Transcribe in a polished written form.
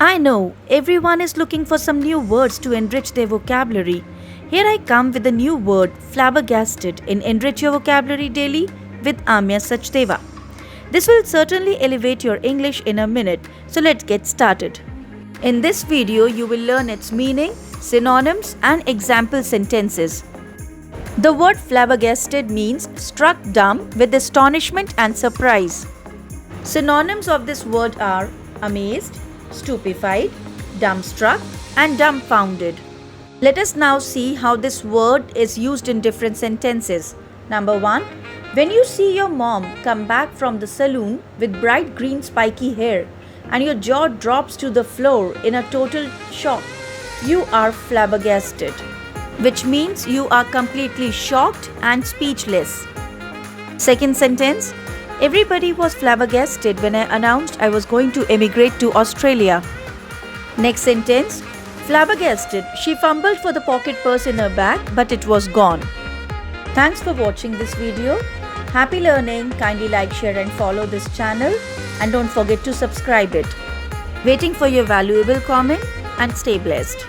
I know everyone is looking for some new words to enrich their vocabulary. Here I come with a new word, flabbergasted, in Enrich Your Vocabulary Daily with Aamya Sachdeva. This will certainly elevate your English in a minute, so let's get started. In this video, you will learn its meaning, synonyms, and example sentences. The word flabbergasted means struck dumb with astonishment and surprise. Synonyms of this word are amazed, stupefied, dumbstruck, and dumbfounded. Let us now see how this word is used in different sentences. Number 1. When you see your mom come back from the salon with bright green spiky hair and your jaw drops to the floor in a total shock, you are flabbergasted, which means you are completely shocked and speechless. Second sentence. Everybody was flabbergasted when I announced I was going to emigrate to Australia. Next sentence. Flabbergasted, she fumbled for the pocket purse in her bag, but it was gone. Thanks for watching this video. Happy learning. Kindly like, share and follow this channel. And don't forget to subscribe it. Waiting for your valuable comment and stay blessed.